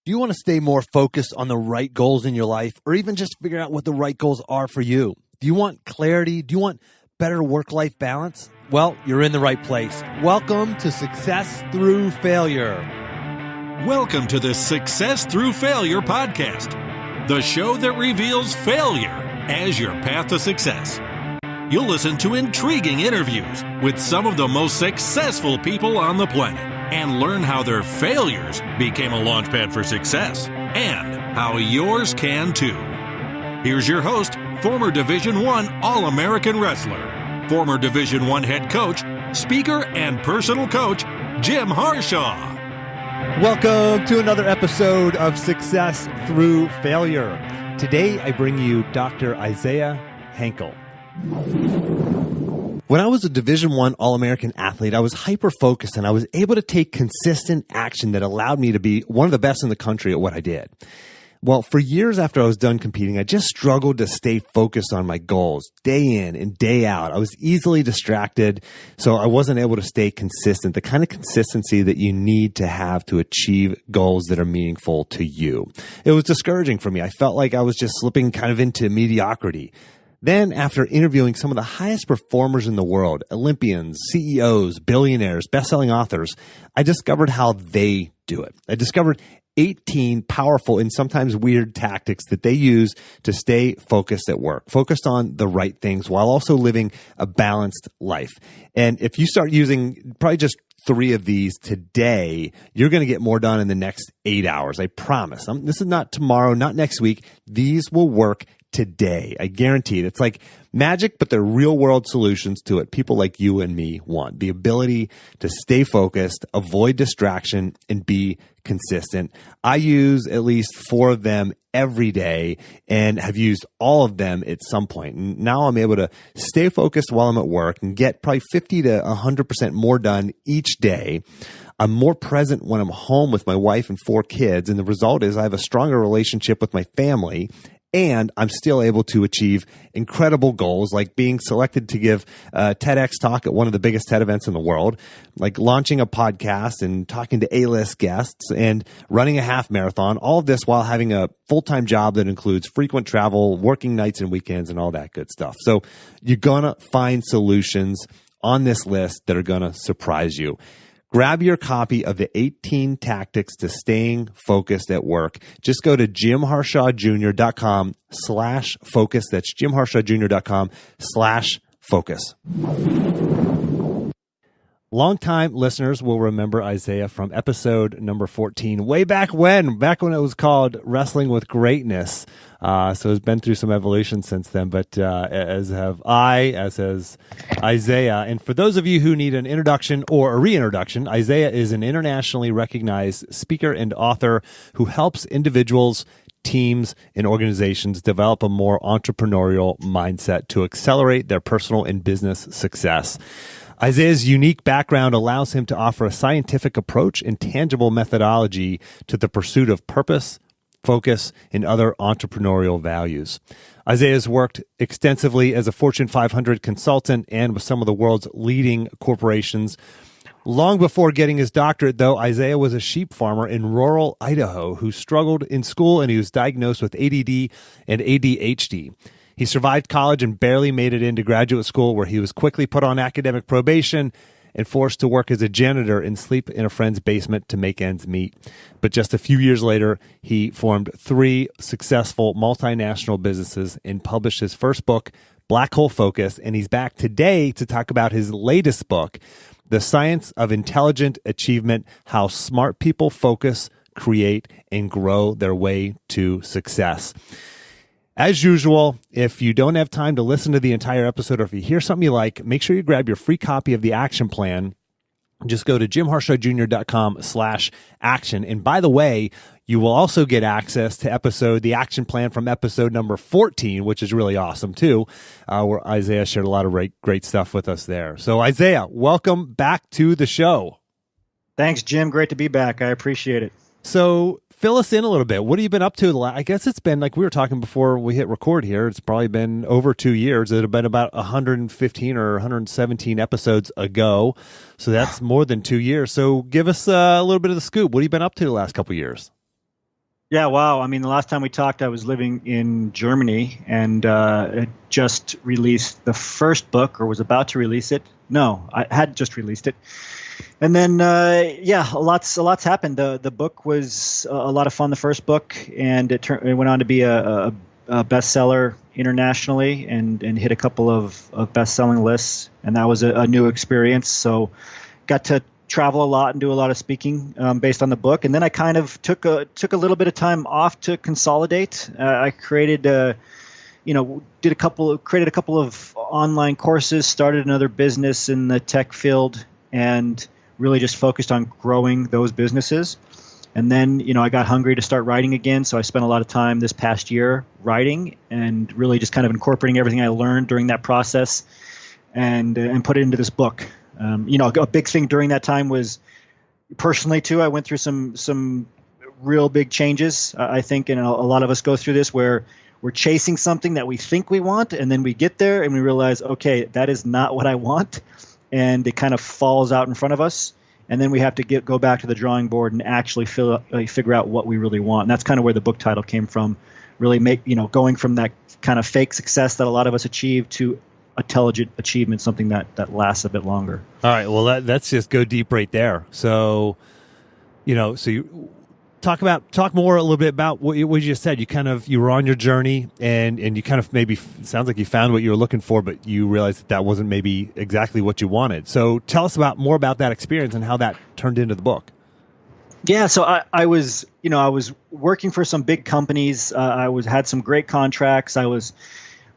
Do you want to stay more focused on the right goals in your life, or even just figure out what the right goals are for you? Do you want clarity? Do you want better work-life balance? Well, you're in the right place. Welcome to Success Through Failure. Welcome to the Success Through Failure podcast, the show that reveals failure as your path to success. You'll listen to intriguing interviews with some of the most successful people on the planet and learn how their failures became a launchpad for success and how yours can too. Here's your host, former Division I All-American wrestler, former Division I head coach, speaker, and personal coach, Jim Harshaw. Welcome to another episode of Success Through Failure. Today, I bring you Dr. Isaiah Hankel. When I was a Division I All-American athlete, I was hyper-focused and I was able to take consistent action that allowed me to be one of the best in the country at what I did. Well, for years after I was done competing, I just struggled to stay focused on my goals day in and day out. I was easily distracted, so I wasn't able to stay consistent, the kind of consistency that you need to have to achieve goals that are meaningful to you. It was discouraging for me. I felt like I was just slipping kind of into mediocrity. Then, after interviewing some of the highest performers in the world, Olympians, CEOs, billionaires, best-selling authors, I discovered how they do it. I discovered 18 powerful and sometimes weird tactics that they use to stay focused at work, focused on the right things while also living a balanced life. And if you start using probably just 3 of these today, you're going to get more done in the next 8 hours. I promise. This is not tomorrow, not next week. These will work today. I guarantee it. It's like magic, but they're real world solutions to it people like you and me want. The ability to stay focused, avoid distraction, and be consistent. I use at least 4 of them every day and have used all of them at some point. And now I'm able to stay focused while I'm at work and get probably 50 to 100% more done each day. I'm more present when I'm home with my wife and 4 kids. And the result is I have a stronger relationship with my family. And I'm still able to achieve incredible goals like being selected to give a TEDx talk at one of the biggest TED events in the world, like launching a podcast and talking to A-list guests and running a half marathon, all of this while having a full-time job that includes frequent travel, working nights and weekends, and all that good stuff. So you're going to find solutions on this list that are going to surprise you. Grab your copy of the 18 Tactics to Staying Focused at Work. Just go to jimharshawjr.com/focus. That's jimharshawjr.com/focus. Longtime listeners will remember Isaiah from episode number 14, way back when it was called Wrestling with Greatness. So it's been through some evolution since then, but as have I, as has Isaiah. And for those of you who need an introduction or a reintroduction, Isaiah is an internationally recognized speaker and author who helps individuals, teams, and organizations develop a more entrepreneurial mindset to accelerate their personal and business success. Isaiah's unique background allows him to offer a scientific approach and tangible methodology to the pursuit of purpose, focus, and other entrepreneurial values. Isaiah has worked extensively as a Fortune 500 consultant and with some of the world's leading corporations. Long before getting his doctorate, though, Isaiah was a sheep farmer in rural Idaho who struggled in school, and he was diagnosed with ADD and ADHD. He survived college and barely made it into graduate school, where he was quickly put on academic probation and forced to work as a janitor and sleep in a friend's basement to make ends meet. But just a few years later, he formed 3 successful multinational businesses and published his first book, Black Hole Focus, and he's back today to talk about his latest book, The Science of Intelligent Achievement: How Smart People Focus, Create, and Grow Their Way to Success. As usual, if you don't have time to listen to the entire episode, or if you hear something you like, make sure you grab your free copy of the action plan. Just go to jimharshawjr.com/action. And by the way, you will also get access to the action plan from episode number 14, which is really awesome too, where Isaiah shared a lot of great stuff with us there. So Isaiah, welcome back to the show. Thanks, Jim. Great to be back. I appreciate it. So fill us in a little bit. What have you been up to? I guess it's been, like we were talking before we hit record here, it's probably been over 2 years. It had been about 115 or 117 episodes ago. So that's more than 2 years. So give us a little bit of the scoop. What have you been up to the last couple of years? Yeah, wow. I mean, the last time we talked, I was living in Germany and had just released the first book, or was about to release it. No, I had just released it, and then yeah, a lot's happened. The book was a lot of fun. The first book, and it went on to be a bestseller internationally, and hit a couple of best-selling lists, and that was a new experience. So, got to travel a lot and do a lot of speaking based on the book. And then I kind of took a little bit of time off to consolidate. I created created a couple of online courses, started another business in the tech field, and really just focused on growing those businesses. And then, I got hungry to start writing again. So I spent a lot of time this past year writing and really just kind of incorporating everything I learned during that process and put it into this book. A big thing during that time was personally too. I went through some real big changes. I think, and a lot of us go through this where we're chasing something that we think we want, and then we get there and we realize, okay, that is not what I want, and it kind of falls out in front of us, and then we have to go back to the drawing board and actually figure out what we really want. And that's kind of where the book title came from. Really going from that kind of fake success that a lot of us achieve to intelligent achievement, something that lasts a bit longer. All right. Well, let's just go deep right there. So, so you talk more a little bit about what you just said. You were on your journey and you kind of maybe sounds like you found what you were looking for, but you realized that wasn't maybe exactly what you wanted. So tell us more about that experience and how that turned into the book. Yeah. So I was working for some big companies. Had some great contracts. I was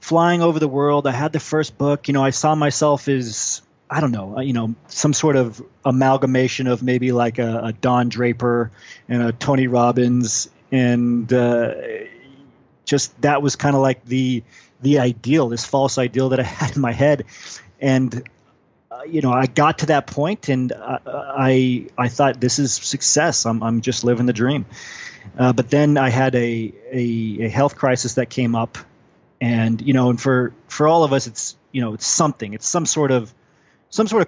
flying over the world. I had the first book. I saw myself as, I don't know, some sort of amalgamation of maybe like a Don Draper and a Tony Robbins. And just that was kind of like the ideal, this false ideal that I had in my head. And, I got to that point and I thought, this is success. I'm just living the dream. But then I had a health crisis that came up. And and for all of us, it's something. It's some sort of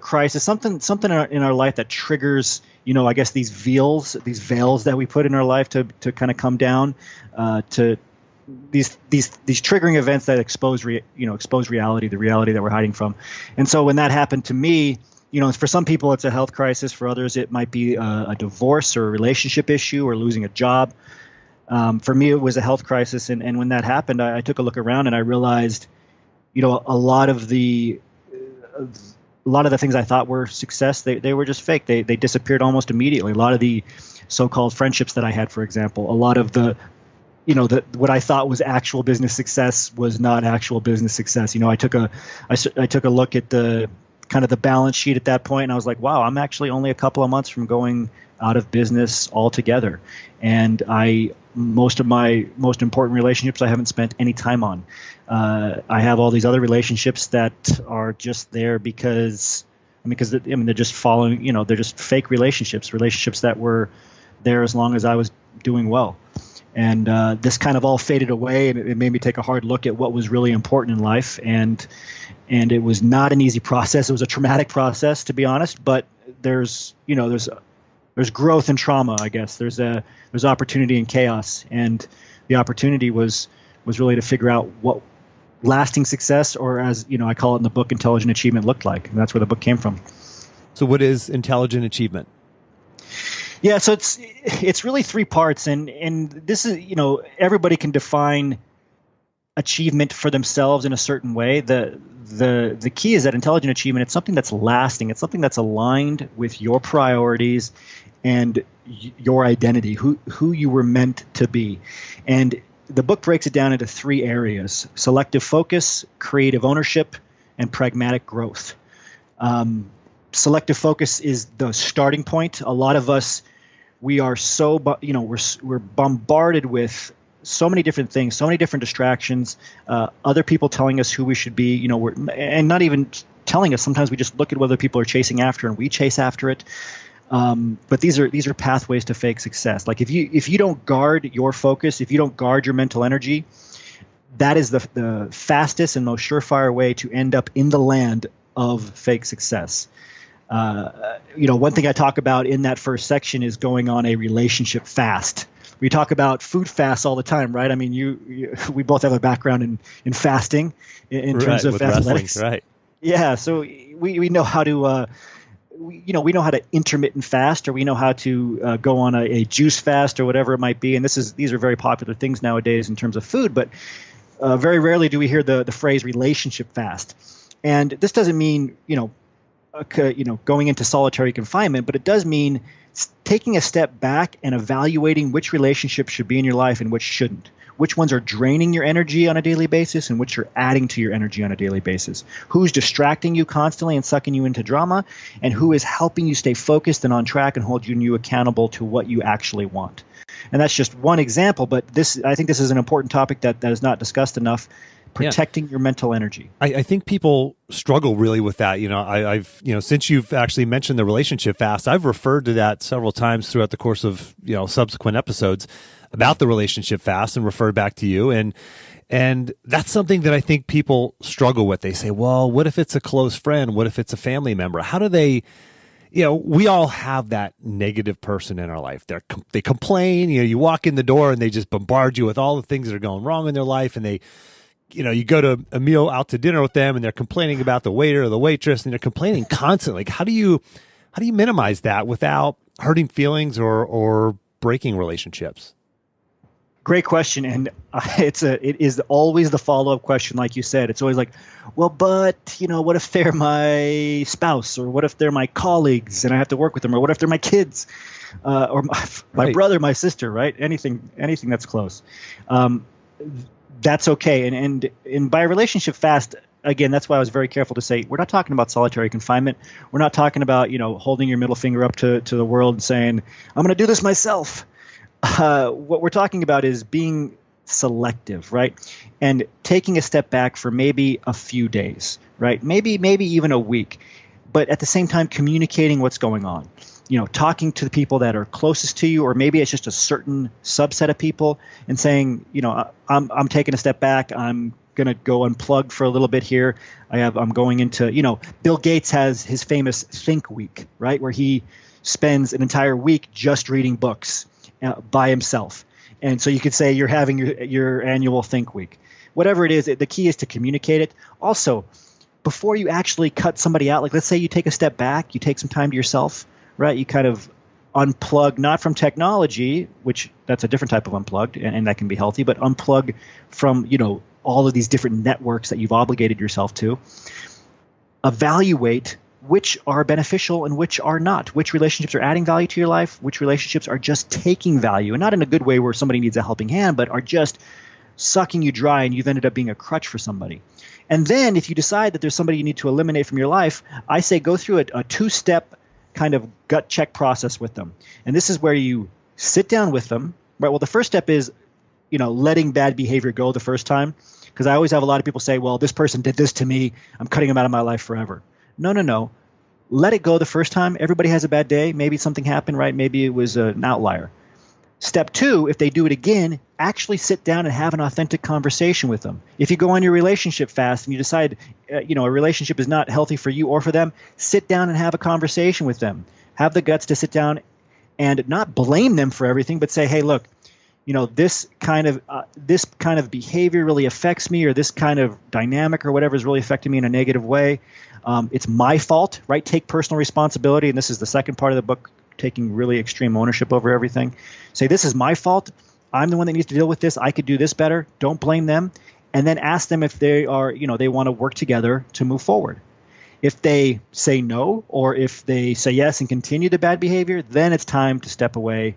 crisis, something in our life that triggers I guess these veils that we put in our life to kind of come down to these triggering events that expose reality, the reality that we're hiding from. And so when that happened to me, for some people it's a health crisis. For others, it might be a divorce or a relationship issue or losing a job. For me, it was a health crisis, and when that happened, I took a look around and I realized, a lot of the things I thought were success, they were just fake. They disappeared almost immediately. A lot of the so-called friendships that I had, for example, a lot of the what I thought was actual business success was not actual business success. I took a look at the kind of the balance sheet at that point, and I was like, wow, I'm actually only a couple of months from going out of business altogether. And most of my most important relationships I haven't spent any time on. I have all these other relationships that are just there because they're just following, they're just fake relationships that were there as long as I was doing well. And this kind of all faded away, and it made me take a hard look at what was really important in life. And it was not an easy process. It was a traumatic process, to be honest. But there's growth in trauma, I guess. There's opportunity in chaos, and the opportunity was really to figure out what lasting success, or as I call it in the book, intelligent achievement, looked like. And that's where the book came from. So what is intelligent achievement? Yeah, so it's really three parts, and this is everybody can define achievement for themselves in a certain way. The key is that intelligent achievement, it's something that's lasting. It's something that's aligned with your priorities and your identity, who you were meant to be. And the book breaks it down into three areas: selective focus, creative ownership, and pragmatic growth. Selective focus is the starting point. A lot of us, we are so, we're bombarded with so many different things, so many different distractions, other people telling us who we should be, and not even telling us. Sometimes we just look at what other people are chasing after and we chase after it. But these are pathways to fake success. Like if you don't guard your focus, if you don't guard your mental energy, that is the fastest and most surefire way to end up in the land of fake success. One thing I talk about in that first section is going on a relationship fast. We talk about food fasts all the time, right? I mean, we both have a background in fasting in terms of athletics. Right. Yeah, so we know how to we know how to intermittent fast, or we know how to go on a juice fast or whatever it might be. And these are very popular things nowadays in terms of food, but very rarely do we hear the phrase relationship fast. And this doesn't mean going into solitary confinement, but it does mean taking a step back and evaluating which relationships should be in your life and which shouldn't. Which ones are draining your energy on a daily basis and which are adding to your energy on a daily basis. Who's distracting you constantly and sucking you into drama, and who is helping you stay focused and on track and hold you accountable to what you actually want. And that's just one example, but I think this is an important topic that is not discussed enough. Protecting your mental energy. I think people struggle really with that. I've since you've actually mentioned the relationship fast, I've referred to that several times throughout the course of subsequent episodes about the relationship fast, and referred back to you. And that's something that I think people struggle with. They say, well, what if it's a close friend? What if it's a family member? How do they? We all have that negative person in our life. They complain. You walk in the door and they just bombard you with all the things that are going wrong in their life, and they. You go to a meal out to dinner with them and they're complaining about the waiter or the waitress, and they're complaining constantly. How do you minimize that without hurting feelings or breaking relationships? Great question. And it is always the follow-up question. Like you said, it's always like, well, but what if they're my spouse, or what if they're my colleagues and I have to work with them, or what if they're my kids, or my brother, my sister, right? Anything that's close. That's okay. And by relationship fast, again, that's why I was very careful to say, we're not talking about solitary confinement. We're not talking about, holding your middle finger up to the world and saying, I'm going to do this myself. What we're talking about is being selective, right? And taking a step back for maybe a few days, right? Maybe even a week, but at the same time, communicating what's going on. Talking to the people that are closest to you, or maybe it's just a certain subset of people, and saying, I'm taking a step back. I'm going to go unplugged for a little bit here. I'm going into, Bill Gates has his famous Think Week, right? Where he spends an entire week just reading books by himself. And so you could say you're having your annual Think Week. Whatever it is, the key is to communicate it. Also, before you actually cut somebody out, like let's say you take a step back, you take some time to yourself, right? You kind of unplug, not from technology, which that's a different type of unplugged, and that can be healthy, but unplug from, all of these different networks that you've obligated yourself to. Evaluate which are beneficial and which are not, which relationships are adding value to your life, which relationships are just taking value, and not in a good way where somebody needs a helping hand, but are just sucking you dry and you've ended up being a crutch for somebody. And then if you decide that there's somebody you need to eliminate from your life, I say go through a two-step kind of gut check process with them. And this is where you sit down with them, right? Well, the first step is, letting bad behavior go the first time. Because I always have a lot of people say, well, this person did this to me, I'm cutting them out of my life forever. No. Let it go the first time. Everybody has a bad day. Maybe something happened, right? Maybe it was an outlier. Step two, if they do it again, actually sit down and have an authentic conversation with them. If you go on your relationship fast and you decide, a relationship is not healthy for you or for them, sit down and have a conversation with them. Have the guts to sit down and not blame them for everything, but say, hey, look, this kind of behavior really affects me, or this kind of dynamic or whatever is really affecting me in a negative way. It's my fault, right? Take personal responsibility. And this is the second part of the book, taking really extreme ownership over everything. Say, this is my fault. I'm the one that needs to deal with this. I could do this better. Don't blame them. And then ask them if they are, they want to work together to move forward. If they say no, or if they say yes and continue the bad behavior, then it's time to step away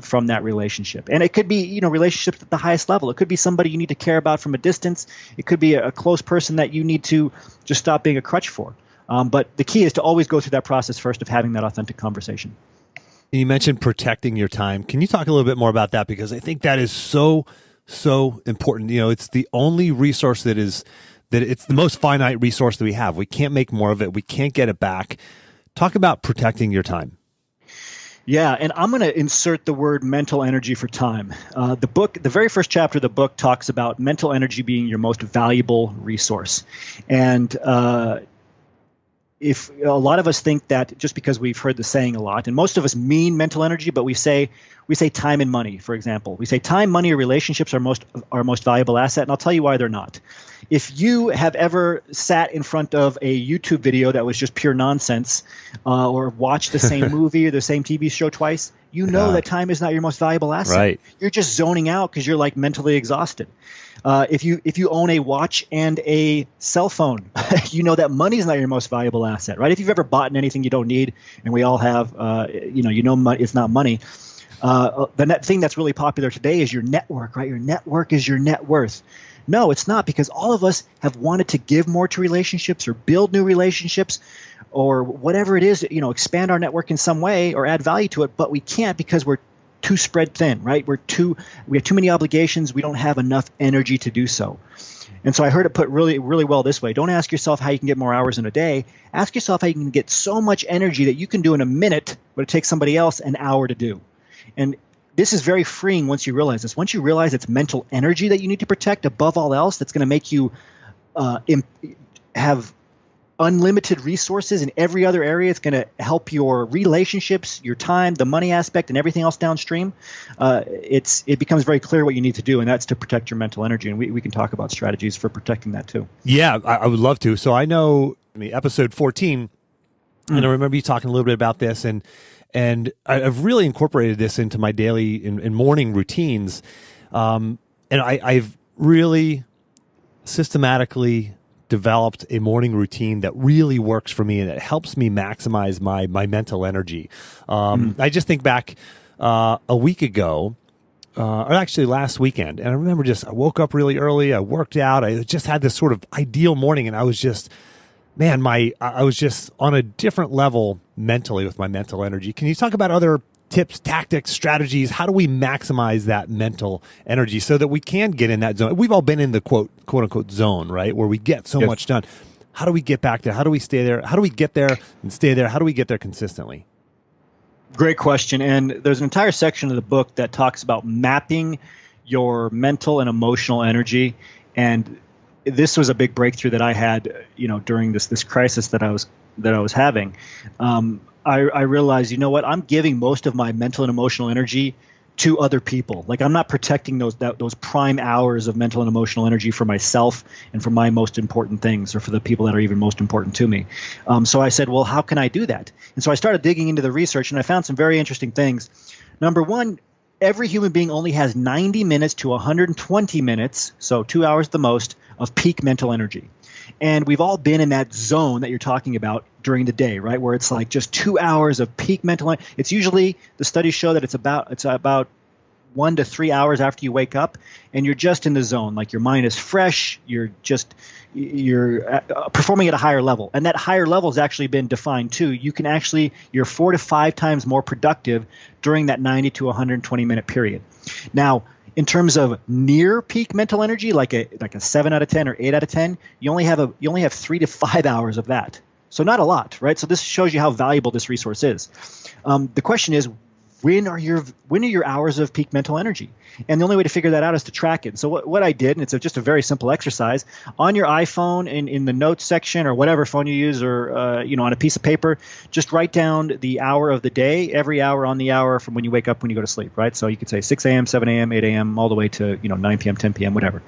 from that relationship. And it could be, relationships at the highest level. It could be somebody you need to care about from a distance. It could be a close person that you need to just stop being a crutch for. But the key is to always go through that process first of having that authentic conversation. You mentioned protecting your time. Can you talk a little bit more about that? Because I think that is so important. It's the only resource it's the most finite resource that we have. We can't make more of it. We can't get it back. Talk about protecting your time. Yeah, and I'm going to insert the word mental energy for time. The very first chapter of the book talks about mental energy being your most valuable resource. And if a lot of us think that just because we've heard the saying a lot, and most of us mean mental energy, but we say time and money, for example. We say time, money, or relationships are our most valuable asset, and I'll tell you why they're not. If you have ever sat in front of a YouTube video that was just pure nonsense, or watched the same movie or the same TV show twice, you know that time is not your most valuable asset. Right. You're just zoning out because you're like mentally exhausted. If you own a watch and a cell phone, you know that money is not your most valuable asset, right? If you've ever bought anything you don't need, and we all have, it's not money. The thing that's really popular today is your network, right? Your network is your net worth. No, it's not, because all of us have wanted to give more to relationships or build new relationships or whatever it is, expand our network in some way or add value to it, but we can't because we're too spread thin, right? We have too many obligations. We don't have enough energy to do so. And so I heard it put really, really well this way. Don't ask yourself how you can get more hours in a day. Ask yourself how you can get so much energy that you can do in a minute what it takes somebody else an hour to do. And this is very freeing once you realize this. Once you realize it's mental energy that you need to protect above all else, that's going to make you have unlimited resources in every other area. It's going to help your relationships, your time, the money aspect, and everything else downstream. It becomes very clear what you need to do, and that's to protect your mental energy. And we can talk about strategies for protecting that too. Yeah, I would love to. So I know episode 14, and I remember you talking a little bit about this, and I've really incorporated this into my daily and morning routines. And I've really systematically developed a morning routine that really works for me and that helps me maximize my mental energy. I just think back a week ago, or actually last weekend, and I remember I woke up really early, I worked out, I just had this sort of ideal morning, and I was just, I was just on a different level mentally with my mental energy. Can you talk about other tips, tactics, strategies? How do we maximize that mental energy so that we can get in that zone? We've all been in the quote unquote zone, right? Where we get so much done. How do we get back there? How do we stay there? How do we get there and stay there? How do we get there consistently? Great question. And there's an entire section of the book that talks about mapping your mental and emotional energy. And this was a big breakthrough that I had, during this crisis that I was having. I realized, I'm giving most of my mental and emotional energy to other people. Like, I'm not protecting those prime hours of mental and emotional energy for myself and for my most important things, or for the people that are even most important to me. So I said, well, how can I do that? And so I started digging into the research, and I found some very interesting things. Number one, every human being only has 90 minutes to 120 minutes, so 2 hours the most, of peak mental energy. And we've all been in that zone that you're talking about during the day, right? Where it's like just 2 hours of peak mental energy. It's usually, the studies show that it's about 1 to 3 hours after you wake up, and you're just in the zone. Like, your mind is fresh. You're performing at a higher level. And that higher level has actually been defined too. You're 4 to 5 times more productive during that 90 to 120 minute period. Now, in terms of near peak mental energy, like a 7 out of 10 or 8 out of 10, you only have 3 to 5 hours of that. So not a lot, right? So this shows you how valuable this resource is. The question is, when are your hours of peak mental energy? And the only way to figure that out is to track it. So what I did, and it's just a very simple exercise, on your iPhone in the notes section or whatever phone you use, or on a piece of paper, just write down the hour of the day, every hour on the hour from when you wake up, when you go to sleep, right? So you could say 6 a.m., 7 a.m., 8 a.m., all the way to 9 p.m., 10 p.m., whatever.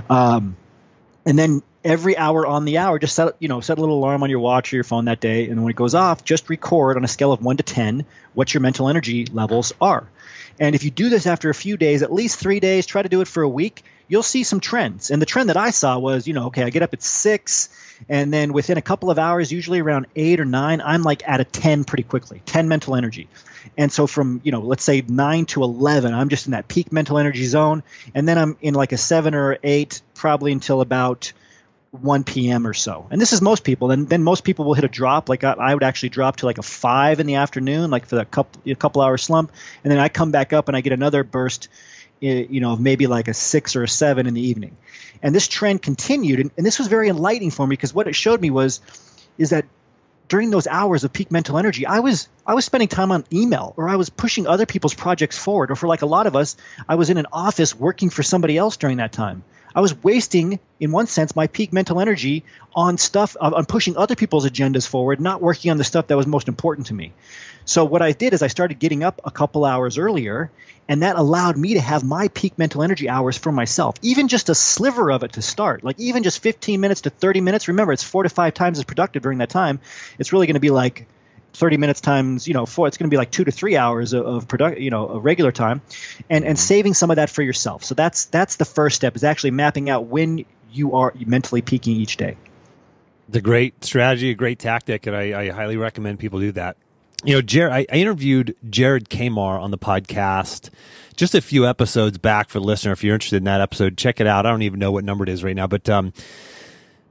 And then every hour on the hour, just set a little alarm on your watch or your phone that day, and when it goes off, just record on a scale of 1 to 10 what your mental energy levels are. And if you do this after a few days, at least 3 days, try to do it for a week, you'll see some trends. And the trend that I saw was, I get up at 6, and then within a couple of hours, usually around 8 or 9, I'm like at a 10 pretty quickly, 10 mental energy. And so from, let's say 9 to 11, I'm just in that peak mental energy zone. And then I'm in like a 7 or 8, probably until about 1 p.m. or so. And this is most people. And then most people will hit a drop. Like I would actually drop to like a 5 in the afternoon, like for a couple hour slump. And then I come back up and I get another burst, of maybe like a 6 or a 7 in the evening. And this trend continued. And this was very enlightening for me, because what it showed me is that during those hours of peak mental energy, I was spending time on email, or I was pushing other people's projects forward. Or for like a lot of us, I was in an office working for somebody else during that time. I was wasting, in one sense, my peak mental energy on stuff, on pushing other people's agendas forward, not working on the stuff that was most important to me. So what I did is I started getting up a couple hours earlier, and that allowed me to have my peak mental energy hours for myself, even just a sliver of it to start, like even just 15 minutes to 30 minutes. Remember, it's 4 to 5 times as productive during that time. It's really going to be like 30 minutes times, 4, it's going to be like 2 to 3 hours of of regular time, and saving some of that for yourself. So that's the first step, is actually mapping out when you are mentally peaking each day. It's a great strategy, a great tactic, and I highly recommend people do that. Jared, I interviewed Jared Kamar on the podcast just a few episodes back for the listener. If you're interested in that episode, check it out. I don't even know what number it is right now, but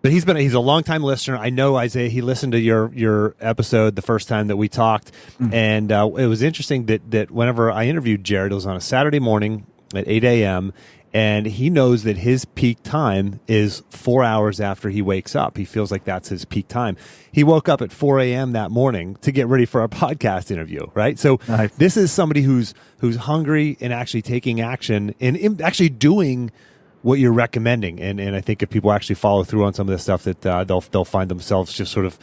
he's a longtime listener. I know, Isaiah, he listened to your episode the first time that we talked, and it was interesting that whenever I interviewed Jared, it was on a Saturday morning at 8 a.m., and he knows that his peak time is 4 hours after he wakes up. He feels like that's his peak time. He woke up at 4 a.m. that morning to get ready for our podcast interview, right? So This is somebody who's hungry and actually taking action and actually doing what you're recommending. And I think if people actually follow through on some of this stuff, that they'll find themselves just sort of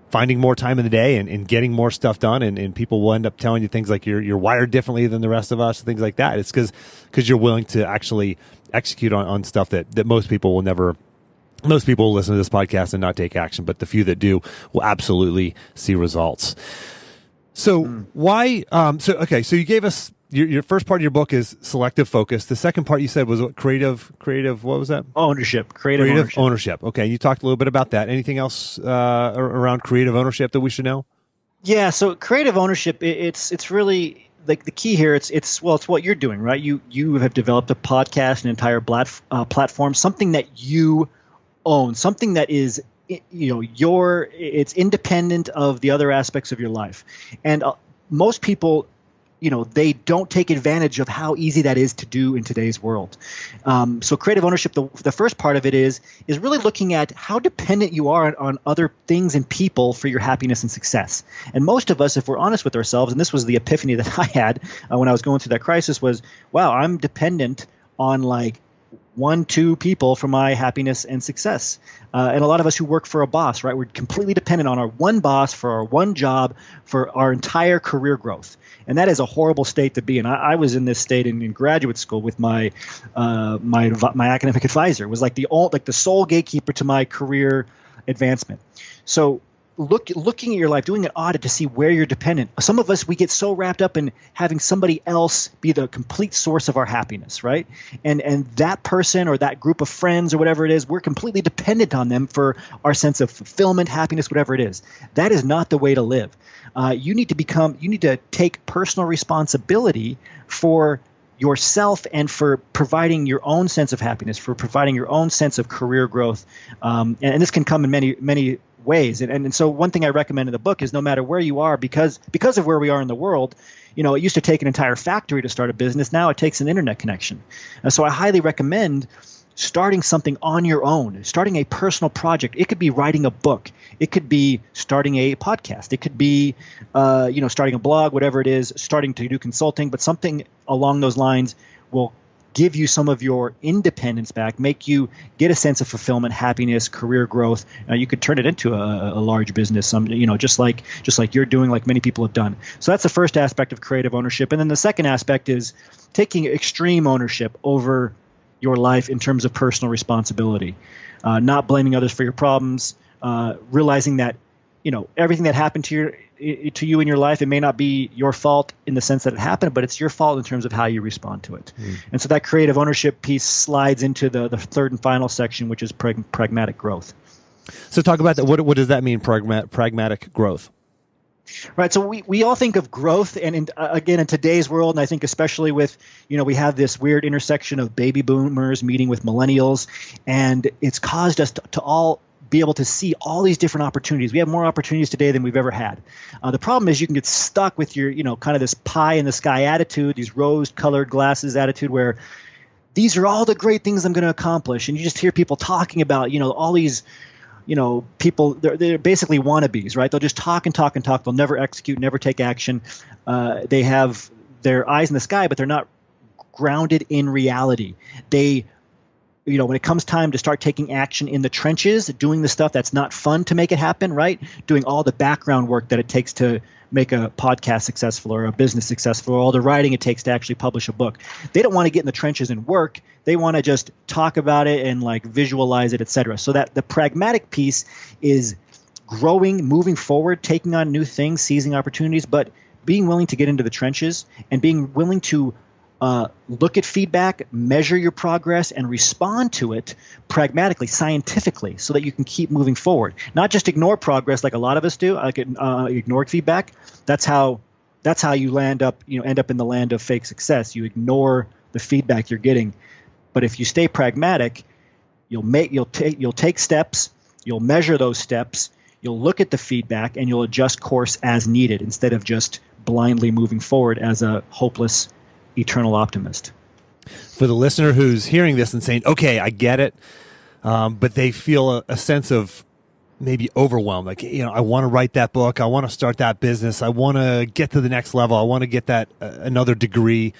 finding more time in the day and getting more stuff done. And people will end up telling you things like you're wired differently than the rest of us, things like that. It's because you're willing to actually execute on stuff that most people will never. Most people will listen to this podcast and not take action, but the few that do will absolutely see results. So why? So you gave us your first part of your book is selective focus. The second part you said was what, creative. What was that? Ownership. Creative ownership. Okay, you talked a little bit about that. Anything else around creative ownership that we should know? Yeah. So creative ownership, it's really like the key here. It's what you're doing, right? You have developed a podcast, an entire platform, something that you own, something that is it's independent of the other aspects of your life, and most people, they don't take advantage of how easy that is to do in today's world. So creative ownership, the first part of it is really looking at how dependent you are on other things and people for your happiness and success. And most of us, if we're honest with ourselves, and this was the epiphany that I had when I was going through that crisis, was, wow, I'm dependent on like 1-2 people for my happiness and success. And a lot of us who work for a boss, right, we're completely dependent on our one boss for our one job for our entire career growth. And that is a horrible state to be in. I was in this state in graduate school with my academic advisor. It was like the sole gatekeeper to my career advancement. So looking at your life, doing an audit to see where you're dependent. Some of us, we get so wrapped up in having somebody else be the complete source of our happiness, right? And that person or that group of friends or whatever it is, we're completely dependent on them for our sense of fulfillment, happiness, whatever it is. That is not the way to live. You need to take personal responsibility for yourself and for providing your own sense of happiness, for providing your own sense of career growth. And this can come in many, many ways. And so one thing I recommend in the book is no matter where you are, because of where we are in the world, it used to take an entire factory to start a business. Now it takes an internet connection. So I highly recommend starting something on your own, starting a personal project. It could be writing a book. It could be starting a podcast. It could be, starting a blog, whatever it is, starting to do consulting, but something along those lines will give you some of your independence back, make you get a sense of fulfillment, happiness, career growth. You could turn it into a large business, just like you're doing, like many people have done. So that's the first aspect of creative ownership. And then the second aspect is taking extreme ownership over your life in terms of personal responsibility, not blaming others for your problems, realizing that everything that happened to you in your life, it may not be your fault in the sense that it happened, but it's your fault in terms of how you respond to it. And so that creative ownership piece slides into the third and final section, which is pragmatic growth. So talk about that. What does that mean, pragmatic growth? Right. So we all think of growth, and again, in today's world, and I think especially with, we have this weird intersection of baby boomers meeting with millennials, and it's caused us to all be able to see all these different opportunities. We have more opportunities today than we've ever had. The problem is you can get stuck with your, kind of this pie in the sky attitude, these rose-colored glasses attitude where these are all the great things I'm going to accomplish. And you just hear people talking about, all these, people, they're basically wannabes, right? They'll just talk and talk and talk. They'll never execute, never take action. They have their eyes in the sky, but they're not grounded in reality. They when it comes time to start taking action in the trenches, doing the stuff that's not fun to make it happen, right? Doing all the background work that it takes to make a podcast successful or a business successful, or all the writing it takes to actually publish a book. They don't want to get in the trenches and work. They want to just talk about it and like visualize it, etc. So that the pragmatic piece is growing, moving forward, taking on new things, seizing opportunities, but being willing to get into the trenches and being willing to look at feedback, measure your progress, and respond to it pragmatically, scientifically, so that you can keep moving forward. Not just ignore progress like a lot of us do, like ignore feedback. That's how you end up in the land of fake success. You ignore the feedback you're getting. But if you stay pragmatic, you'll take steps, you'll measure those steps, you'll look at the feedback, and you'll adjust course as needed instead of just blindly moving forward as a hopeless eternal optimist. For the listener who's hearing this and saying, okay, I get it, but they feel a sense of maybe overwhelmed. Like, I want to write that book. I want to start that business. I want to get to the next level. I want to get that another degree,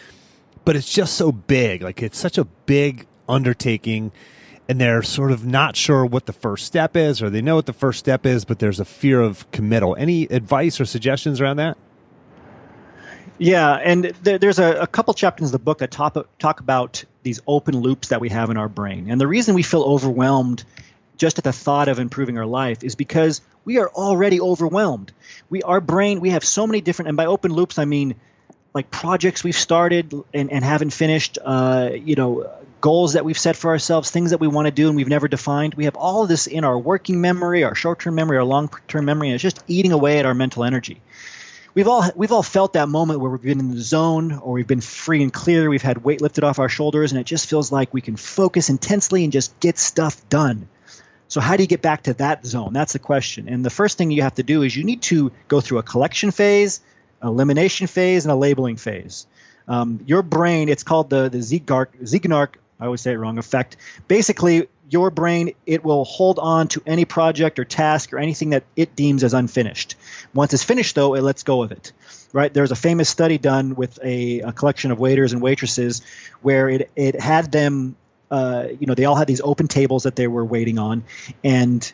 but it's just so big. Like, it's such a big undertaking, and they're sort of not sure what the first step is, or they know what the first step is, but there's a fear of committal. Any advice or suggestions around that? Yeah, and there's a couple chapters in the book that talk about these open loops that we have in our brain. And the reason we feel overwhelmed just at the thought of improving our life is because we are already overwhelmed. Our brain, we have so many different, and by open loops, I mean like projects we've started and haven't finished, goals that we've set for ourselves, things that we want to do and we've never defined. We have all of this in our working memory, our short-term memory, our long-term memory, and it's just eating away at our mental energy. We've all felt that moment where we've been in the zone, or we've been free and clear. We've had weight lifted off our shoulders, and it just feels like we can focus intensely and just get stuff done. So how do you get back to that zone? That's the question. And the first thing you have to do is you need to go through a collection phase, elimination phase, and a labeling phase. Your brain, it's called the Zeigarnik, I always say it wrong, effect. Basically, your brain, it will hold on to any project or task or anything that it deems as unfinished. Once it's finished, though, it lets go of it. Right? There's a famous study done with a collection of waiters and waitresses where it had them, they all had these open tables that they were waiting on, and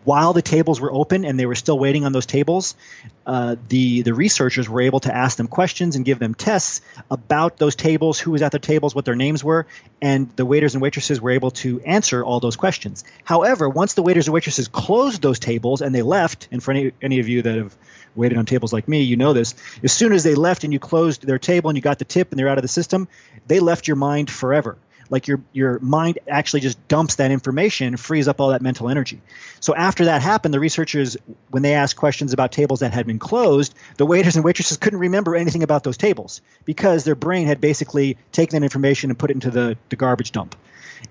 while the tables were open and they were still waiting on those tables, the researchers were able to ask them questions and give them tests about those tables, who was at their tables, what their names were, and the waiters and waitresses were able to answer all those questions. However, once the waiters and waitresses closed those tables and they left, and for any of you that have waited on tables like me, you know this, as soon as they left and you closed their table and you got the tip and they're out of the system, they left your mind forever. Like your mind actually just dumps that information, frees up all that mental energy. So after that happened, the researchers, when they asked questions about tables that had been closed, the waiters and waitresses couldn't remember anything about those tables because their brain had basically taken that information and put it into the garbage dump.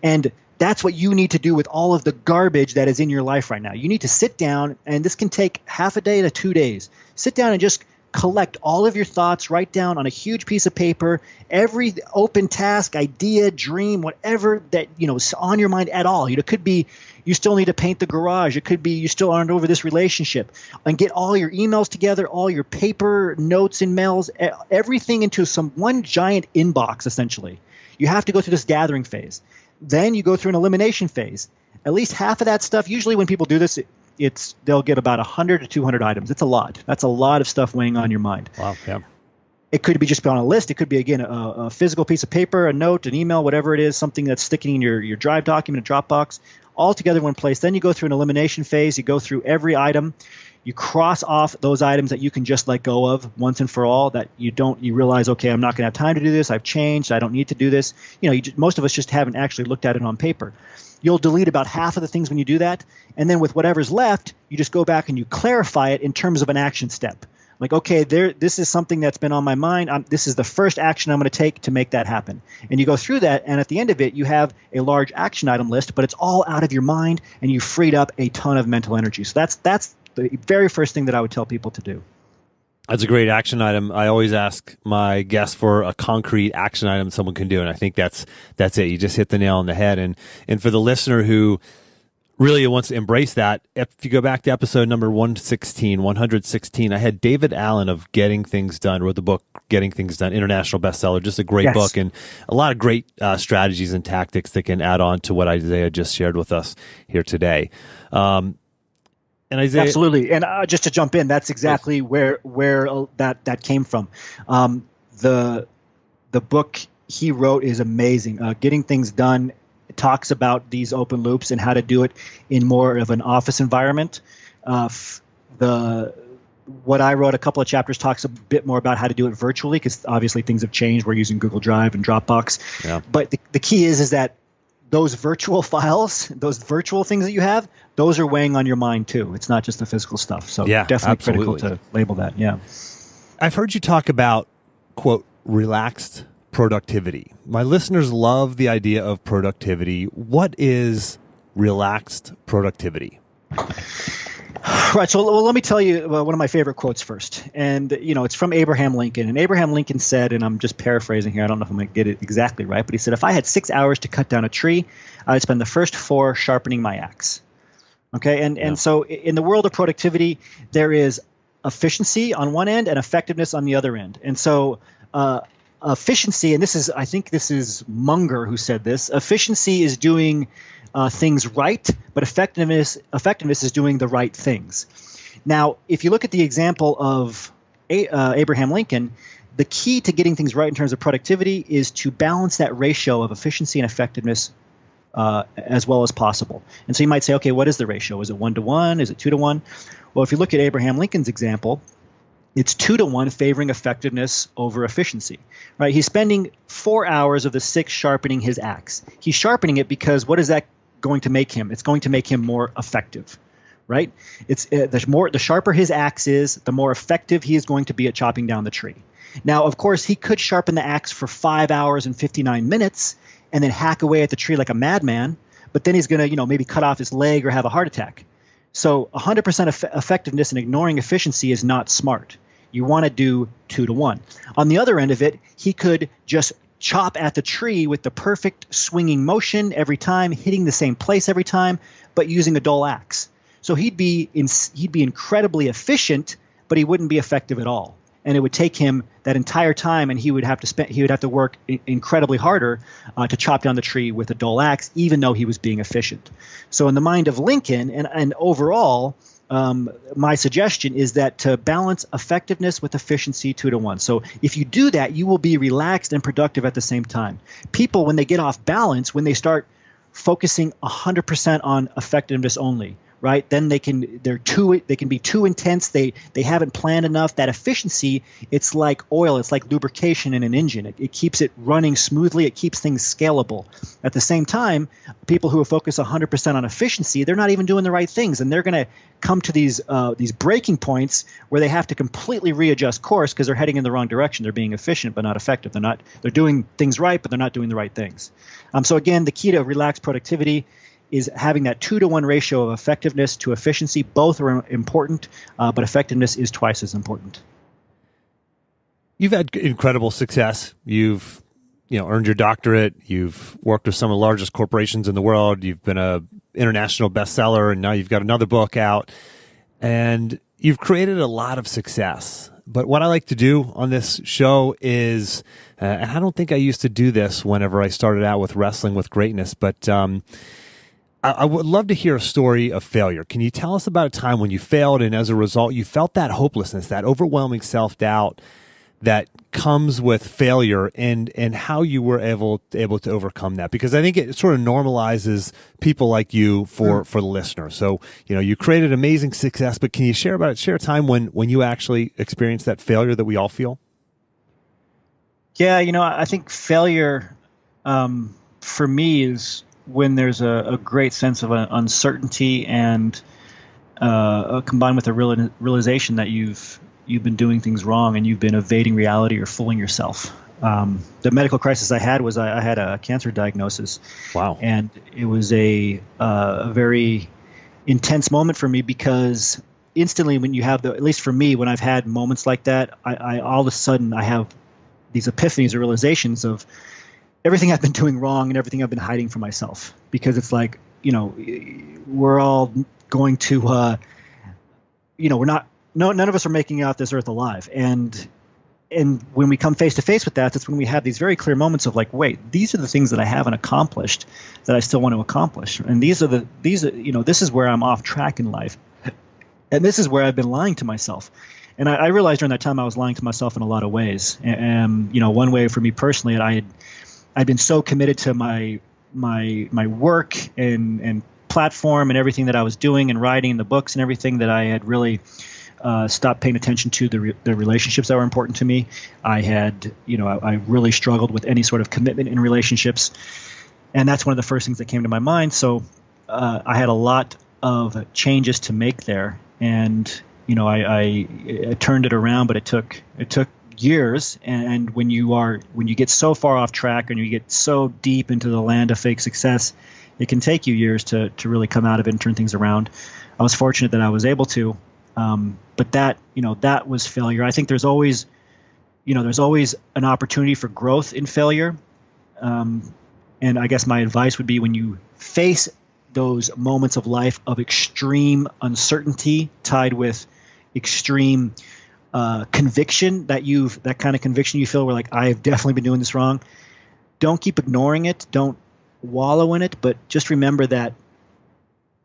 And that's what you need to do with all of the garbage that is in your life right now. You need to sit down, and this can take half a day to 2 days. Sit down and just collect all of your thoughts, write down on a huge piece of paper every open task, idea, dream, whatever that is on your mind at all. It could be you still need to paint the garage. It could be you still aren't over this relationship. And get all your emails together, all your paper notes and mails, everything into one giant inbox, essentially. You have to go through this gathering phase. Then you go through an elimination phase. At least half of that stuff, usually when people do this, they'll get about 100 to 200 items. It's a lot. That's a lot of stuff weighing on your mind. Wow. Yeah. It could be just on a list. It could be, again, a physical piece of paper, a note, an email, whatever it is, something that's sticking in your Drive document, a Dropbox, all together in one place. Then you go through an elimination phase. You go through every item. You cross off those items that you can just let go of once and for all, that you realize, okay, I'm not going to have time to do this. I've changed. I don't need to do this. Most of us just haven't actually looked at it on paper. You'll delete about half of the things when you do that. And then with whatever's left, you just go back and you clarify it in terms of an action step. Like, okay, this is something that's been on my mind. This is the first action I'm going to take to make that happen. And you go through that, and at the end of it, you have a large action item list, but it's all out of your mind, and you freed up a ton of mental energy. So that's the very first thing that I would tell people to do. That's a great action item. I always ask my guests for a concrete action item someone can do, and I think that's it. You just hit the nail on the head. And for the listener who really wants to embrace that. If you go back to episode number 116, I had David Allen of Getting Things Done, wrote the book Getting Things Done, international bestseller, just a great book, and a lot of great strategies and tactics that can add on to what Isaiah just shared with us here today. And Isaiah, absolutely. And just to jump in, that's exactly where that came from. The book he wrote is amazing. Getting Things Done talks about these open loops and how to do it in more of an office environment. What I wrote, a couple of chapters, talks a bit more about how to do it virtually, because obviously things have changed. We're using Google Drive and Dropbox. Yeah. But the key is that those virtual files, those virtual things that you have, those are weighing on your mind too. It's not just the physical stuff. So definitely critical to label that. Yeah. I've heard you talk about, quote, relaxed productivity. My listeners love the idea of productivity. What is relaxed productivity? Right. So let me tell you one of my favorite quotes first. And, it's from Abraham Lincoln. And Abraham Lincoln said, and I'm just paraphrasing here, I don't know if I'm going to get it exactly right, but he said, if I had 6 hours to cut down a tree, I would spend the first 4 sharpening my axe. Okay. And so in the world of productivity, there is efficiency on one end and effectiveness on the other end. And so, efficiency, and I think this is Munger who said this, efficiency is doing things right, but effectiveness is doing the right things. Now, if you look at the example of Abraham Lincoln, the key to getting things right in terms of productivity is to balance that ratio of efficiency and effectiveness as well as possible. And so you might say, okay, what is the ratio? Is it 1-to-1? Is it 2-to-1? Well, if you look at Abraham Lincoln's example, it's 2-to-1 favoring effectiveness over efficiency, right? He's spending 4 hours of the 6 sharpening his axe. He's sharpening it because what is that going to make him? It's going to make him more effective, right? It's the sharper his axe is, the more effective he is going to be at chopping down the tree. Now, of course, he could sharpen the axe for 5 hours and 59 minutes and then hack away at the tree like a madman, but then he's going to, maybe cut off his leg or have a heart attack. So 100% effectiveness and ignoring efficiency is not smart. You want to do 2-to-1. On the other end of it, he could just chop at the tree with the perfect swinging motion every time, hitting the same place every time, but using a dull axe. So he'd be incredibly efficient, but he wouldn't be effective at all. And it would take him that entire time, and he would have to work incredibly harder to chop down the tree with a dull axe, even though he was being efficient. So in the mind of Lincoln, and overall, my suggestion is that to balance effectiveness with efficiency 2-to-1. So if you do that, you will be relaxed and productive at the same time. People, when they get off balance, when they start focusing 100% on effectiveness only, right? Then they can be too intense. They haven't planned enough. That efficiency, it's like oil. It's like lubrication in an engine. It keeps it running smoothly. It keeps things scalable. At the same time, people who are focused 100% on efficiency, they're not even doing the right things, and they're going to come to these breaking points where they have to completely readjust course because they're heading in the wrong direction. They're being efficient but not effective. They're doing things right, but they're not doing the right things. So again, the key to relaxed productivity is having that 2-to-1 ratio of effectiveness to efficiency. Both are important, but effectiveness is twice as important. You've had incredible success. You've earned your doctorate. You've worked with some of the largest corporations in the world. You've been an international bestseller, and now you've got another book out. And you've created a lot of success. But what I like to do on this show is, and I don't think I used to do this whenever I started out with Wrestling with Greatness, but I would love to hear a story of failure. Can you tell us about a time when you failed and as a result you felt that hopelessness, that overwhelming self-doubt that comes with failure, and how you were able to overcome that? Because I think it sort of normalizes people like you for the listener. So, you created amazing success, but can you share a time when you actually experienced that failure that we all feel? Yeah, I think failure for me is when there's a great sense of uncertainty and combined with a realization that you've been doing things wrong and you've been evading reality or fooling yourself. The medical crisis I had was I had a cancer diagnosis. Wow. And it was a very intense moment for me, because instantly when you have at least for me, when I've had moments like that, I all of a sudden I have these epiphanies or realizations of everything I've been doing wrong and everything I've been hiding from myself. Because it's like, we're all going to, none of us are making it out this earth alive. And when we come face to face with that's when we have these very clear moments of like, wait, these are the things that I haven't accomplished that I still want to accomplish. And this is where I'm off track in life. And this is where I've been lying to myself. And I realized during that time I was lying to myself in a lot of ways. And one way for me personally, I'd been so committed to my work and platform and everything that I was doing and writing and the books and everything that I had really stopped paying attention to the relationships that were important to me. I really struggled with any sort of commitment in relationships. And that's one of the first things that came to my mind. So I had a lot of changes to make there. And, I turned it around, but it took years. And when you get so far off track and you get so deep into the land of fake success, it can take you years to really come out of it and turn things around. I was fortunate that I was able to. But that was failure. I think there's always an opportunity for growth in failure. And I guess my advice would be when you face those moments of life of extreme uncertainty tied with extreme conviction that kind of conviction you feel where like, I've definitely been doing this wrong. Don't keep ignoring it. Don't wallow in it, but just remember that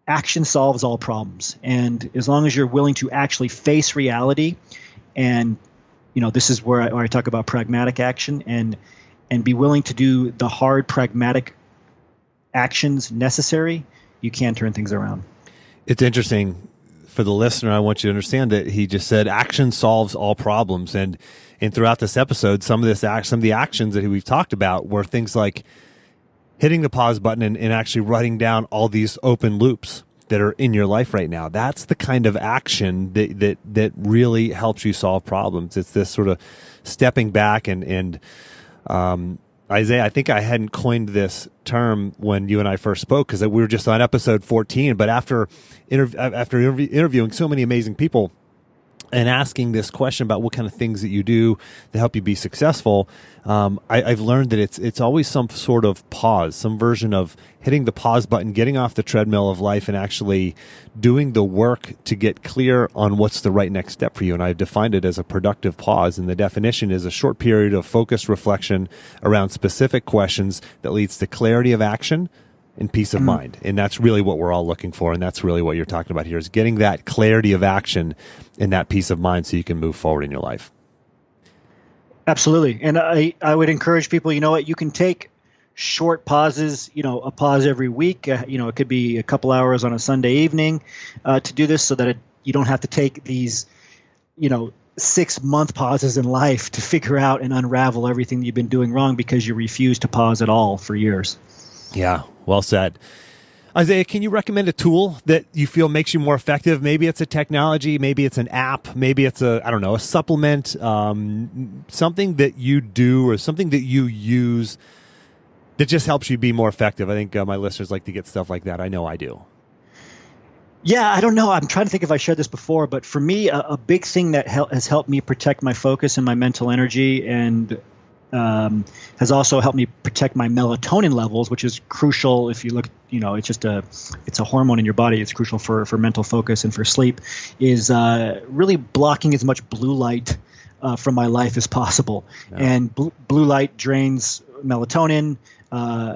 action solves all problems. And as long as you're willing to actually face reality, and this is where I talk about pragmatic action, and be willing to do the hard pragmatic actions necessary, you can turn things around. It's interesting for the listener. I want you to understand that he just said action solves all problems, and throughout this episode, some of the actions that we've talked about were things like hitting the pause button and actually writing down all these open loops that are in your life right now. That's the kind of action that really helps you solve problems. It's this sort of stepping back and Isaiah, I think I hadn't coined this term when you and I first spoke because we were just on episode 14. But after interviewing so many amazing people and asking this question about what kind of things that you do to help you be successful, I've learned that it's always some sort of pause, some version of hitting the pause button, getting off the treadmill of life and actually doing the work to get clear on what's the right next step for you. And I've defined it as a productive pause. And the definition is a short period of focused reflection around specific questions that leads to clarity of action and peace of mind. And that's really what we're all looking for. And that's really what you're talking about here, is getting that clarity of action and that peace of mind so you can move forward in your life. Absolutely. And I would encourage people, you can take short pauses, a pause every week. It could be a couple hours on a Sunday evening to do this so that you don't have to take these, 6-month pauses in life to figure out and unravel everything you've been doing wrong because you refuse to pause at all for years. Yeah, well said. Isaiah, can you recommend a tool that you feel makes you more effective? Maybe it's a technology, maybe it's an app, maybe it's a supplement, something that you do or something that you use that just helps you be more effective. I think my listeners like to get stuff like that. I know I do. Yeah, I don't know. I'm trying to think if I shared this before, but for me, a big thing that has helped me protect my focus and my mental energy and has also helped me protect my melatonin levels, which is crucial. If you look, it's a hormone in your body. It's crucial for mental focus and for sleep, is really blocking as much blue light from my life as possible. Yeah. And blue light drains melatonin.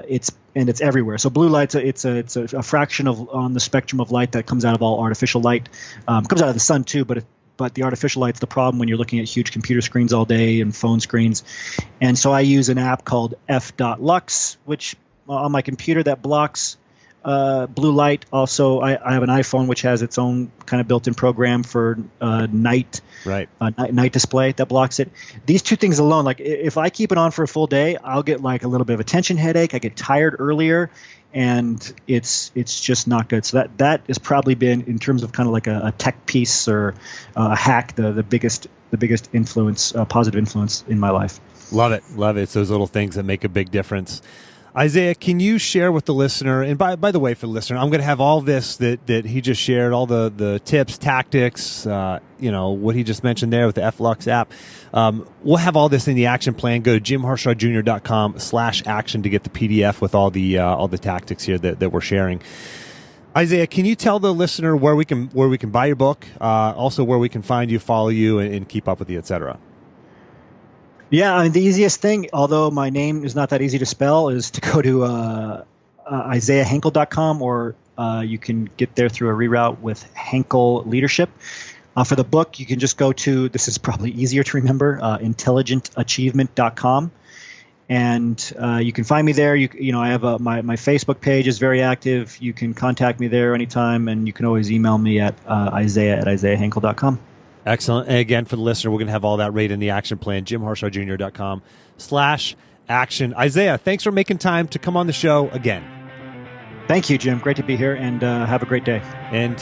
It's everywhere. So blue light, it's a fraction on the spectrum of light that comes out of all artificial light. Comes out of the sun too, but the artificial light's the problem when you're looking at huge computer screens all day and phone screens. And so I use an app called f.lux, which on my computer that blocks blue light. Also, I have an iPhone which has its own kind of built-in program for night display that blocks it. These two things alone, like if I keep it on for a full day, I'll get like a little bit of a tension headache. I get tired earlier. And it's just not good. So that has probably been, in terms of kind of like a tech piece or a hack, the biggest influence, positive influence in my life. Love it. It's those little things that make a big difference. Isaiah, can you share with the listener, and by the way, for the listener, I'm going to have all this that he just shared, all the tips, tactics, what he just mentioned there with the FLux app. We'll have all this in the action plan. Go to jimharshawjr.com/action to get the PDF with all the tactics here that we're sharing. Isaiah, can you tell the listener where we can buy your book, also where we can find you, follow you, and keep up with you, et cetera? Yeah, I mean, the easiest thing, although my name is not that easy to spell, is to go to IsaiahHankel.com, or you can get there through a reroute with Hankel Leadership. For the book, you can just go to, this is probably easier to remember, intelligentachievement.com. And you can find me there. I have my Facebook page is very active. You can contact me there anytime, and you can always email me at Isaiah@IsaiahHankel.com. Excellent. And again, for the listener, we're going to have all that right in the action plan, jimharshawjr.com/action. Isaiah, thanks for making time to come on the show again. Thank you, Jim. Great to be here, and have a great day. And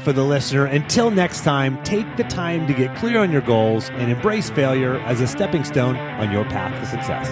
for the listener, until next time, take the time to get clear on your goals and embrace failure as a stepping stone on your path to success.